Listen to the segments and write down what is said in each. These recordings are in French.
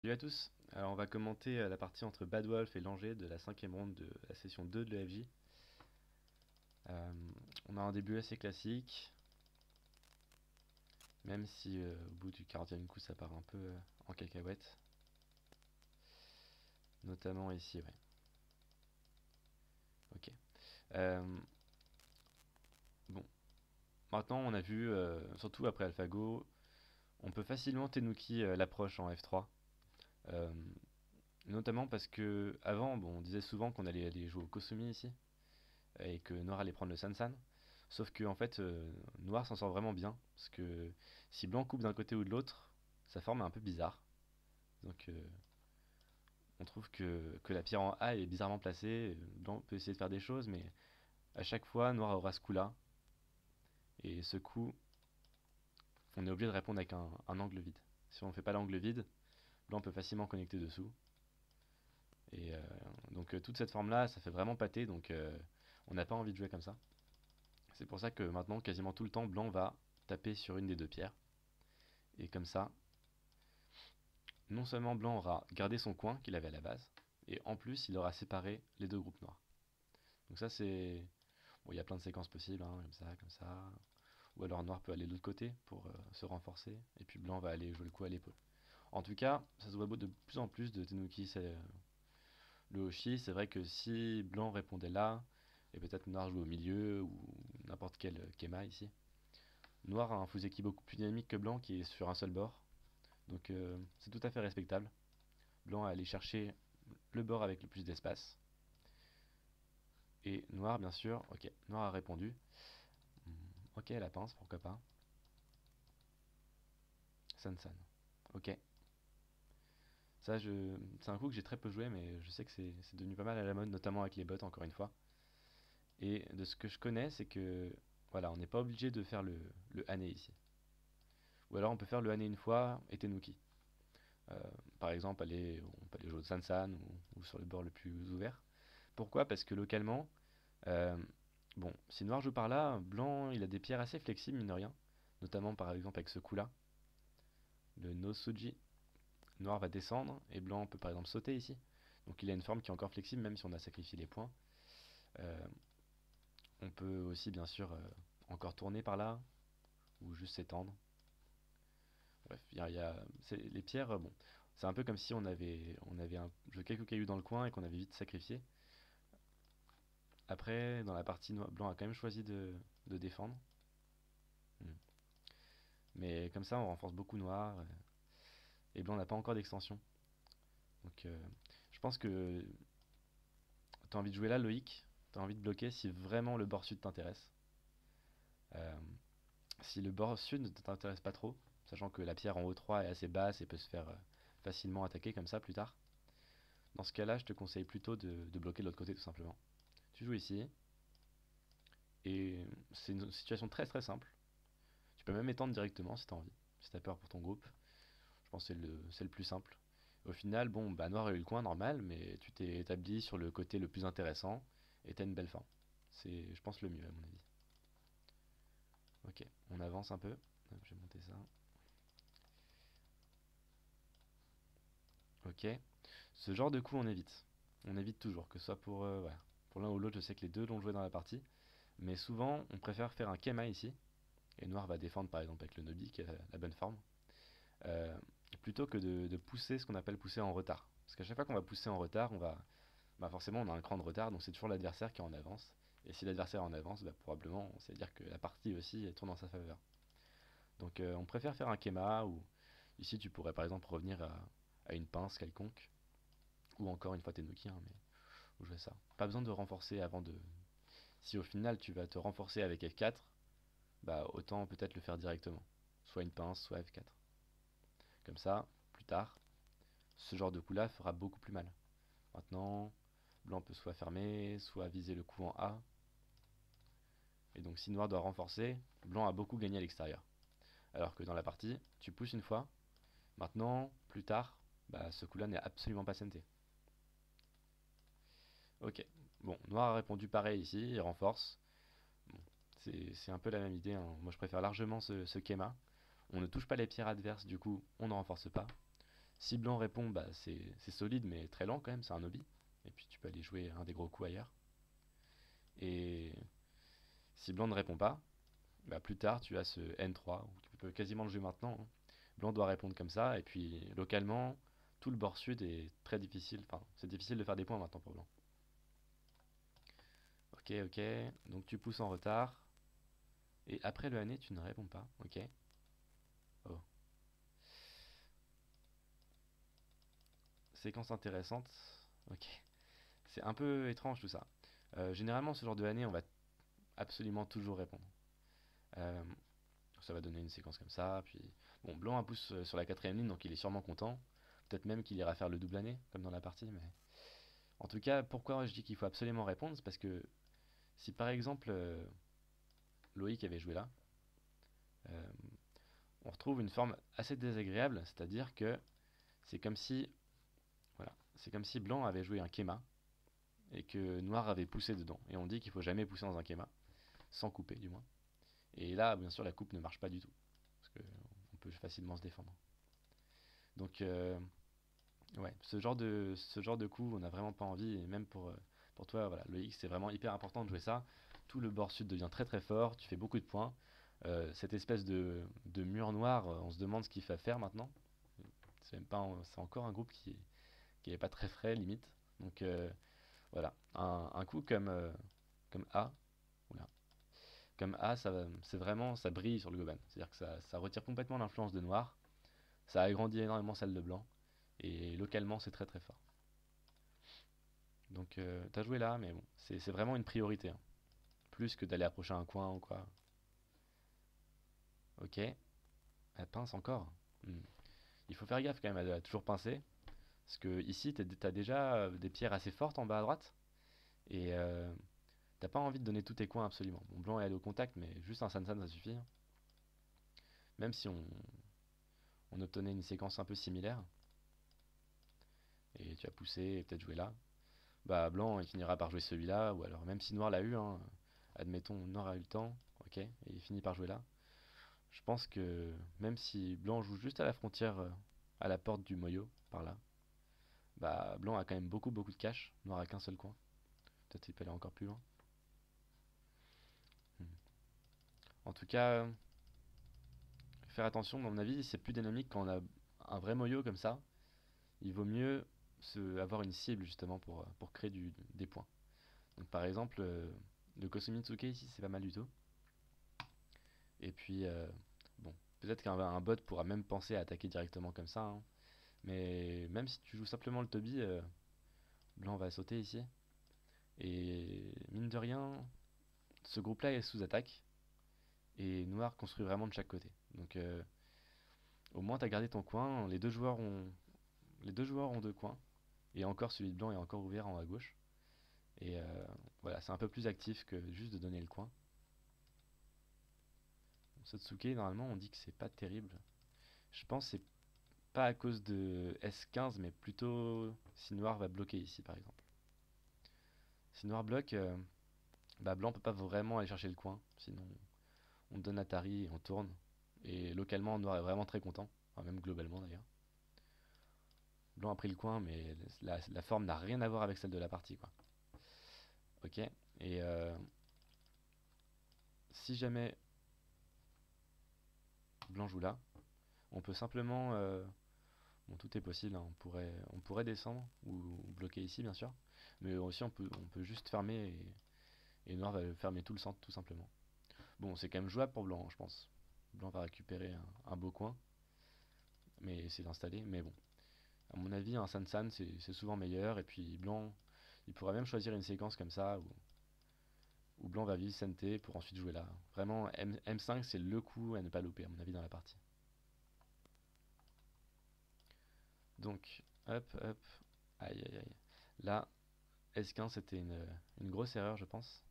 Salut à tous, alors on va commenter la partie entre Bad Wolf et Langer de la cinquième ronde de la session 2 de l'EFJ. Euh, on a un début assez classique, même si au bout du 40e coup ça part un peu en cacahuète. Notamment ici, ouais. Ok. Euh, bon, maintenant on a vu, surtout après AlphaGo, on peut facilement Tenuki l'approche en F3. Euh, Notamment parce que avant, bon, on disait souvent qu'on allait aller jouer au Kosumi ici, et que Noir allait prendre le Sansan. Sauf que en fait, Noir s'en sort vraiment bien, parce que si Blanc coupe d'un côté ou de l'autre, sa forme est un peu bizarre. Donc on trouve que la pierre en A est bizarrement placée. Blanc peut essayer de faire des choses, mais à chaque fois, Noir aura ce coup-là. Et ce coup, on est obligé de répondre avec un angle vide. Si on ne fait pas l'angle vide, Blanc peut facilement connecter dessous. Et donc toute cette forme-là, ça fait vraiment pâter, donc on n'a pas envie de jouer comme ça. C'est pour ça que maintenant, quasiment tout le temps, Blanc va taper sur une des deux pierres. Et comme ça, non seulement Blanc aura gardé son coin qu'il avait à la base, et en plus il aura séparé les deux groupes noirs. Donc ça c'est... Bon, il y a plein de séquences possibles, hein, comme ça. Ou alors Noir peut aller de l'autre côté pour se renforcer, et puis Blanc va aller jouer le coup à l'épaule. En tout cas, ça se voit de plus en plus de Tenuki, c'est le Hoshi. C'est vrai que si Blanc répondait là, et peut-être Noir jouait au milieu, ou n'importe quel Kema ici, Noir a un Fuseki beaucoup plus dynamique que Blanc qui est sur un seul bord. Donc c'est tout à fait respectable. Blanc a allé chercher le bord avec le plus d'espace. Et Noir, bien sûr. Ok, Noir a répondu. Hmm, ok, la pince, pourquoi pas. San San. Ok. Ça, c'est un coup que j'ai très peu joué, mais je sais que c'est devenu pas mal à la mode, notamment avec les bots, encore une fois. Et de ce que je connais, c'est que voilà, on n'est pas obligé de faire le Hane ici. Ou alors on peut faire le Hane une fois et Tenuki. Euh, Par exemple, on peut aller jouer au Sansan ou sur le bord le plus ouvert. Pourquoi? Parce que localement, Euh, bon, si Noir joue par là, Blanc il a des pierres assez flexibles, mine de rien. Notamment par exemple avec ce coup-là, le No Suji. Noir va descendre et Blanc peut par exemple sauter ici. Donc il a une forme qui est encore flexible même si on a sacrifié les points. Euh, on peut aussi bien sûr encore tourner par là ou juste s'étendre. Bref, les pierres, bon, c'est un peu comme si on avait quelques cailloux dans le coin et qu'on avait vite sacrifié. Après, dans la partie, Blanc a quand même choisi de défendre. Hmm. Mais comme ça, on renforce beaucoup Noir. Et Blanc n'a pas encore d'extension. Donc je pense que tu as envie de jouer là, Loïc. Tu as envie de bloquer si vraiment le bord sud t'intéresse. Euh, Si le bord sud ne t'intéresse pas trop, sachant que la pierre en haut 3 est assez basse et peut se faire facilement attaquer comme ça plus tard, dans ce cas-là, je te conseille plutôt de bloquer de l'autre côté tout simplement. Tu joues ici, et c'est une situation très très simple. Tu peux même étendre directement si tu as envie, si tu as peur pour ton groupe. Je pense que c'est le plus simple. Au final, bon, bah Noir a eu le coin normal, mais tu t'es établi sur le côté le plus intéressant et t'as une belle fin. C'est, je pense, le mieux à mon avis. Ok, on avance un peu. Hop, je vais monter ça. Ok. Ce genre de coup, on évite. On évite toujours, que ce soit voilà. Pour l'un ou l'autre, je sais que les deux l'ont joué dans la partie. Mais souvent, on préfère faire un Kema ici. Et Noir va défendre par exemple avec le Nobi, qui a la bonne forme. euh, Plutôt que de pousser ce qu'on appelle pousser en retard. Parce qu'à chaque fois qu'on va pousser en retard, bah forcément on a un cran de retard, donc c'est toujours l'adversaire qui est en avance. Et si l'adversaire est en avance, bah probablement, ça veut dire que la partie aussi elle tourne en sa faveur. Donc on préfère faire un Kema, ou ici tu pourrais par exemple revenir à une pince quelconque, ou encore une fois Tenuki, hein, mais ou jouer ça. Pas besoin de renforcer avant de... Si au final tu vas te renforcer avec F4, bah autant peut-être le faire directement. Soit une pince, soit F4. Comme ça, plus tard, ce genre de coup-là fera beaucoup plus mal. Maintenant, blanc peut soit fermer, soit viser le coup en A. Et donc si noir doit renforcer, blanc a beaucoup gagné à l'extérieur. Alors que dans la partie, tu pousses une fois. Maintenant, plus tard, bah, ce coup-là n'est absolument pas senté. Ok. Bon, noir a répondu pareil ici, il renforce. Bon, c'est un peu la même idée, hein. Moi je préfère largement ce Kema. On ne touche pas les pierres adverses, du coup on ne renforce pas. Si blanc répond, bah c'est solide mais très lent quand même, c'est un hobby. Et puis tu peux aller jouer un des gros coups ailleurs. Et si blanc ne répond pas, bah plus tard tu as ce N3, où tu peux quasiment le jouer maintenant, hein. Blanc doit répondre comme ça, et puis localement, tout le bord sud est très difficile. Enfin, c'est difficile de faire des points maintenant pour blanc. Ok, ok, donc tu pousses en retard. Et après le année, tu ne réponds pas. Ok. Oh. Séquence intéressante. Ok. C'est un peu étrange tout ça. Généralement, ce genre de année, on va absolument toujours répondre. Euh, Ça va donner une séquence comme ça. Puis, bon, blanc a pousse sur la quatrième ligne, donc il est sûrement content. Peut-être même qu'il ira faire le double année, comme dans la partie. Mais en tout cas, pourquoi je dis qu'il faut absolument répondre, c'est parce que si par exemple Loïc avait joué là, euh, on retrouve une forme assez désagréable, c'est-à-dire que c'est comme si, voilà, c'est comme si blanc avait joué un Kema et que noir avait poussé dedans. Et on dit qu'il faut jamais pousser dans un Kema, sans couper du moins. Et là, bien sûr, la coupe ne marche pas du tout, parce qu'on peut facilement se défendre. Donc, ouais, ce genre de coup, on n'a vraiment pas envie, et même pour toi, voilà, le X, c'est vraiment hyper important de jouer ça. Tout le bord sud devient très très fort, tu fais beaucoup de points. Cette espèce de mur noir, on se demande ce qu'il va faire maintenant. C'est même pas, c'est encore un groupe qui est pas très frais, limite. Donc voilà, un coup comme A, oula, comme A, c'est vraiment, ça brille sur le Goban. C'est-à-dire que ça retire complètement l'influence de noir, ça agrandit énormément celle de blanc, et localement, c'est très très fort. Donc t'as joué là, mais bon, c'est vraiment une priorité, hein. Plus que d'aller approcher un coin ou quoi. Ok, elle pince encore. Hmm. Il faut faire gaffe quand même à toujours pincer. Parce que ici, t'as déjà des pierres assez fortes en bas à droite. Et t'as pas envie de donner tous tes coins absolument. Bon, blanc est allé au contact, mais juste un Sansan ça suffit, hein. Même si on obtenait une séquence un peu similaire. Et tu as poussé et peut-être joué là. Bah blanc il finira par jouer celui-là. Ou alors même si noir l'a eu, hein, admettons noir a eu le temps. Ok, et il finit par jouer là. Je pense que même si blanc joue juste à la frontière, à la porte du Moyo, par là, bah blanc a quand même beaucoup beaucoup de cash, noir a qu'un seul coin. Peut-être qu'il peut aller encore plus loin. Hmm. En tout cas, faire attention, à mon avis, c'est plus dynamique quand on a un vrai Moyo comme ça. Il vaut mieux avoir une cible justement pour créer des points. Donc par exemple, le Kosumitsuke ici, c'est pas mal du tout. Et puis, bon, peut-être qu'un bot pourra même penser à attaquer directement comme ça, hein. Mais même si tu joues simplement le Toby, blanc va sauter ici. Et mine de rien, ce groupe-là est sous attaque. Et noir construit vraiment de chaque côté. Donc au moins tu as gardé ton coin. Les deux joueurs ont deux coins. Et encore celui de blanc est encore ouvert en haut à gauche. Et voilà, c'est un peu plus actif que juste de donner le coin. Satsuke, normalement, on dit que c'est pas terrible. Je pense que c'est pas à cause de S15, mais plutôt si noir va bloquer ici, par exemple. Si noir bloque, bah blanc peut pas vraiment aller chercher le coin. Sinon, on donne Atari et on tourne. Et localement, noir est vraiment très content. Enfin, même globalement d'ailleurs. Blanc a pris le coin, mais la forme n'a rien à voir avec celle de la partie, quoi. Ok. Et si jamais blanc joue là, on peut simplement. Bon, tout est possible, hein. On pourrait descendre ou bloquer ici, bien sûr. Mais aussi, on peut juste fermer et noir va fermer tout le centre, tout simplement. Bon, c'est quand même jouable pour blanc, hein, je pense. Blanc va récupérer un beau coin, mais essayer d'installer. Mais bon, à mon avis, un San c'est souvent meilleur. Et puis blanc, il pourrait même choisir une séquence comme ça où blanc va vivre Sente pour ensuite jouer là. Vraiment, M5 c'est le coup à ne pas louper, à mon avis, dans la partie. Donc, hop, hop, aïe aïe aïe. Là, S15 c'était une grosse erreur, je pense.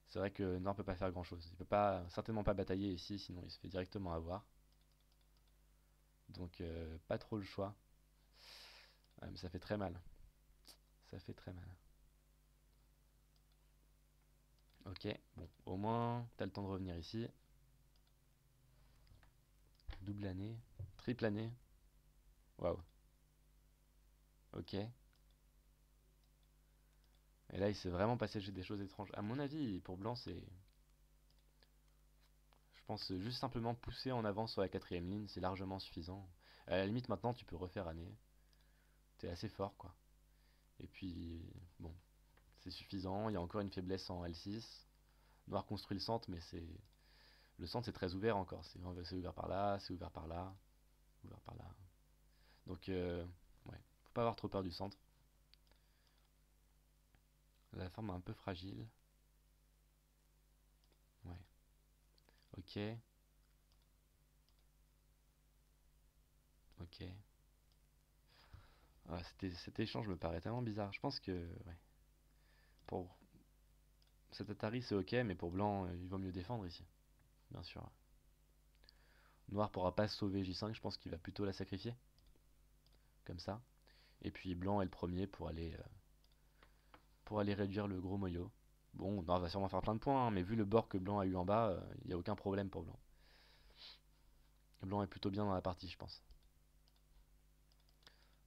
C'est vrai que Noir peut pas faire grand chose. Il peut pas, certainement pas batailler ici, sinon il se fait directement avoir. Donc, pas trop le choix. Mais ça fait très mal. Ça fait très mal. Ok, bon, au moins, t'as le temps de revenir ici. Double année, triple année. Waouh. Ok. Et là, il s'est vraiment passé des choses étranges. À mon avis, pour blanc, c'est... Je pense juste simplement pousser en avant sur la quatrième ligne, c'est largement suffisant. À la limite, maintenant, tu peux refaire année. T'es assez fort, quoi. Et puis, bon, c'est suffisant. Il y a encore une faiblesse en L6. Noir construit le centre, mais c'est... Le centre, c'est très ouvert encore. C'est ouvert par là, c'est ouvert par là, ouvert par là. Donc, ouais, faut pas avoir trop peur du centre. La forme est un peu fragile. Ouais, ok, ok. Ah, cet échange me paraît tellement bizarre. Je pense que, ouais, pour cet Atari, c'est ok, mais pour blanc, il vaut mieux défendre ici, bien sûr. Noir pourra pas sauver J5, je pense qu'il va plutôt la sacrifier, comme ça. Et puis blanc est le premier pour aller réduire le gros moyo. Bon, Noir va sûrement faire plein de points, hein, mais vu le bord que blanc a eu en bas, il n'y a aucun problème pour blanc. Blanc est plutôt bien dans la partie, je pense.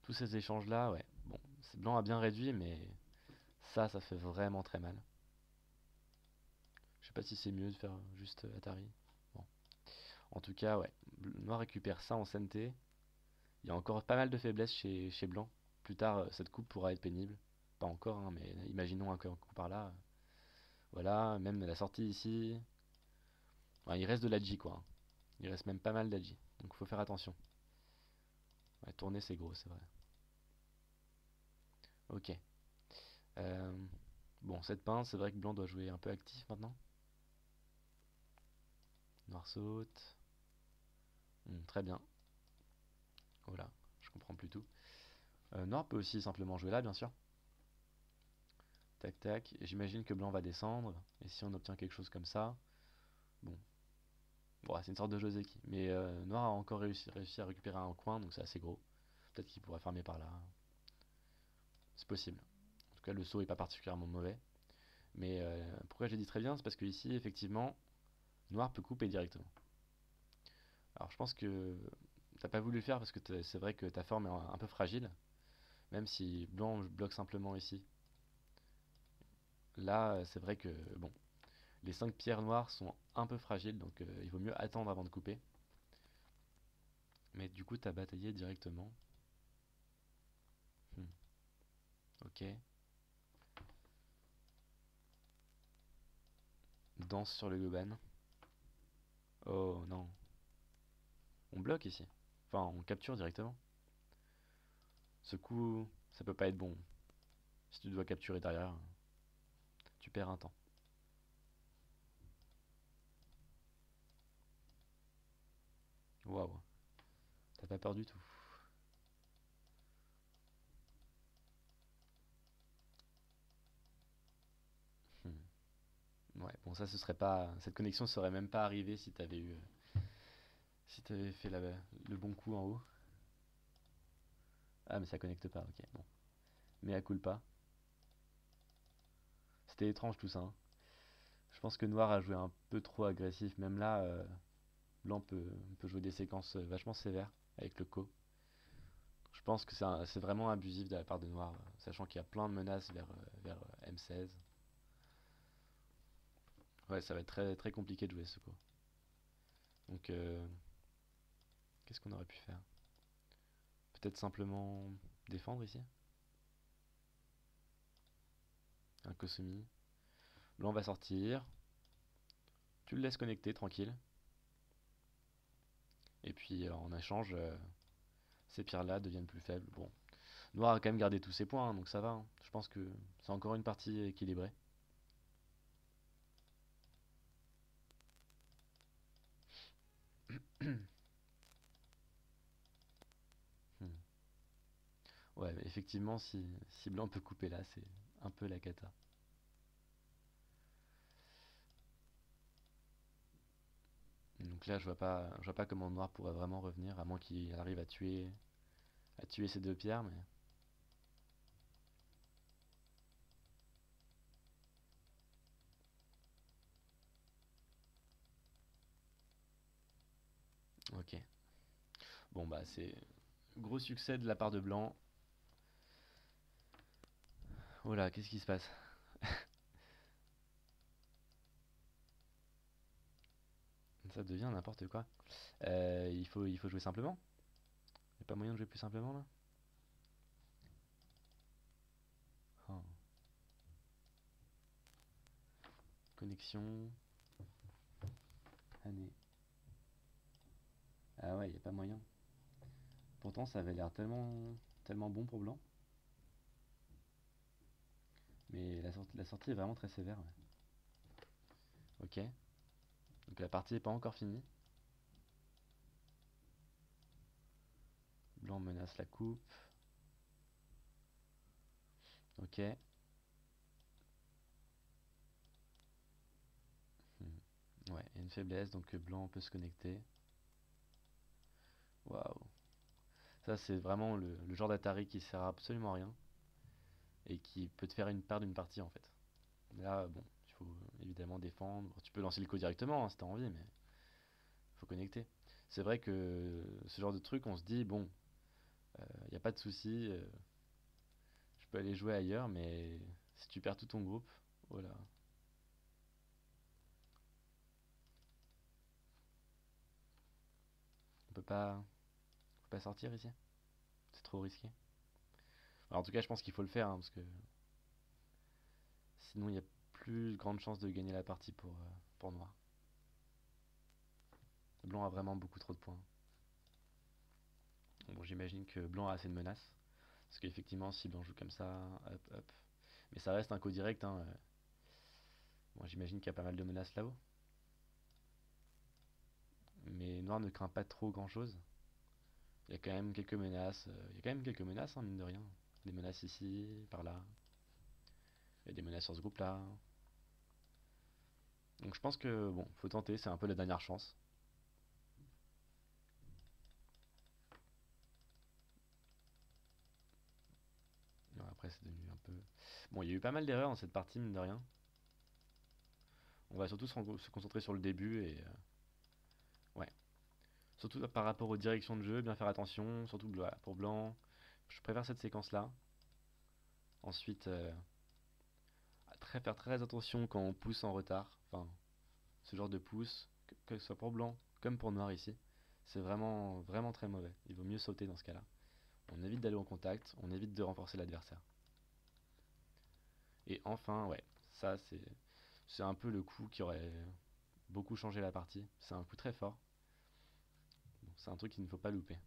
Tous ces échanges-là, ouais. Bon, blanc a bien réduit, mais ça fait vraiment très mal. Je sais pas si c'est mieux de faire juste Atari. Bon. En tout cas, ouais. Noir récupère ça en CNT. Il y a encore pas mal de faiblesses chez Blanc. Plus tard, cette coupe pourra être pénible. Pas encore, hein, mais imaginons un coup par là. Voilà, même la sortie ici. Ouais, il reste de l'Adji, quoi, hein. Il reste même pas mal d'Adji. Donc faut faire attention. Ouais, tourner, c'est gros, c'est vrai. Ok. Euh, bon, cette pince, c'est vrai que Blanc doit jouer un peu actif maintenant. Noir saute. Très bien. Voilà, je comprends plus tout. Noir peut aussi simplement jouer là, bien sûr. Tac tac. Et j'imagine que blanc va descendre. Et si on obtient quelque chose comme ça, bon. Bon, c'est une sorte de Joseki. Mais noir a encore réussi à récupérer un coin, donc c'est assez gros. Peut-être qu'il pourrait farmer par là. C'est possible. En tout cas, le saut est pas particulièrement mauvais. Mais pourquoi j'ai dit très bien, c'est parce que ici, effectivement, noir peut couper directement. Alors je pense que t'as pas voulu le faire parce que c'est vrai que ta forme est un peu fragile. Même si blanc bloque simplement ici. Là, c'est vrai que bon, les 5 pierres noires sont un peu fragiles, donc il vaut mieux attendre avant de couper. Mais du coup, t'as bataillé directement. Hmm, ok. Danse sur le Goban. Oh non. On bloque ici. Enfin, on capture directement. Ce coup, ça peut pas être bon. Si tu dois capturer derrière, tu perds un temps. Waouh. T'as pas peur du tout. Hmm. Ouais, bon ça ce serait pas... Cette connexion serait même pas arrivée si t'avais eu... Si t'avais fait le bon coup en haut. Ah mais ça connecte pas, ok. Bon. Mais à culpa. C'était étrange tout ça, hein. Je pense que Noir a joué un peu trop agressif. Même là, Blanc peut jouer des séquences vachement sévères avec le co. Je pense que c'est vraiment abusif de la part de Noir, sachant qu'il y a plein de menaces vers M16. Ouais, ça va être très, très compliqué de jouer ce co. Donc, qu'est-ce qu'on aurait pu faire? Peut-être simplement défendre ici? Un Kosumi. Blanc va sortir. Tu le laisses connecter tranquille. Et puis en échange, ces pierres-là deviennent plus faibles. Bon, Noir a quand même gardé tous ses points, hein, donc ça va, hein. Je pense que c'est encore une partie équilibrée. Hmm. Ouais, mais effectivement, si Blanc peut couper là, c'est un peu la cata. Donc là, je vois pas comment Noir pourrait vraiment revenir, à moins qu'il arrive à tuer ces deux pierres, mais... Ok. Bon bah c'est... Gros succès de la part de blanc. Oh là, qu'est-ce qui se passe? Ça devient n'importe quoi. Il faut jouer simplement. Y a pas moyen de jouer plus simplement là? Oh. Connexion. Année. Ah ouais, y a pas moyen. Pourtant, ça avait l'air tellement bon pour blanc. Mais la sortie est vraiment très sévère. Ouais. Ok. Donc la partie est pas encore finie. Blanc menace la coupe. Ok. Ouais, il y a une faiblesse, donc blanc peut se connecter. Waouh. Ça, c'est vraiment le genre d'Atari qui sert à absolument rien et qui peut te faire perdre une partie en fait. Là, bon, il faut évidemment défendre. Tu peux lancer le coup directement hein, si t'as envie, mais faut connecter. C'est vrai que ce genre de truc, on se dit, bon, il n'y a pas de souci, je peux aller jouer ailleurs, mais si tu perds tout ton groupe, voilà, on peut pas sortir ici. C'est trop risqué. Alors, en tout cas, je pense qu'il faut le faire, hein, parce que sinon il y a plus de grandes chances de gagner la partie pour noir. Blanc a vraiment beaucoup trop de points. Bon, j'imagine que blanc a assez de menaces. Parce qu'effectivement, si blanc joue comme ça, hop, hop. Mais ça reste un coup direct, hein. Bon, j'imagine qu'il y a pas mal de menaces là-haut. Mais noir ne craint pas trop grand-chose. Il y a quand même quelques menaces. Il y a quand même quelques menaces, hein, mine de rien. Des menaces ici, par là. Il y a des menaces sur ce groupe-là. Donc je pense que, bon, faut tenter. C'est un peu la dernière chance. Non, après, c'est devenu un peu... Bon, il y a eu pas mal d'erreurs dans cette partie, mine de rien. On va surtout se concentrer sur le début et... ouais. Surtout par rapport aux directions de jeu, bien faire attention. Surtout voilà, pour blanc. Je préfère cette séquence-là. Ensuite, faire très attention quand on pousse en retard. Enfin, ce genre de pouce, que ce soit pour blanc comme pour noir ici, c'est vraiment, vraiment très mauvais. Il vaut mieux sauter dans ce cas-là. On évite d'aller en contact, on évite de renforcer l'adversaire. Et enfin, ouais, ça c'est un peu le coup qui aurait beaucoup changé la partie. C'est un coup très fort. Donc c'est un truc qu'il ne faut pas louper.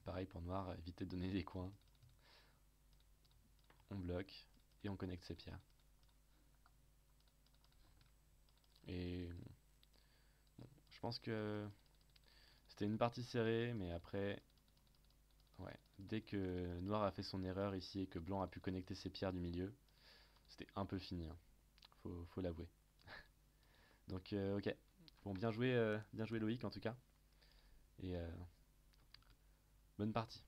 Pareil pour noir, éviter de donner des coins. On bloque et on connecte ses pierres. Et bon, je pense que c'était une partie serrée, mais après, ouais, dès que noir a fait son erreur ici et que blanc a pu connecter ses pierres du milieu, c'était un peu fini, hein. Faut l'avouer. Donc ok, bon bien joué Loïc en tout cas, et bonne partie.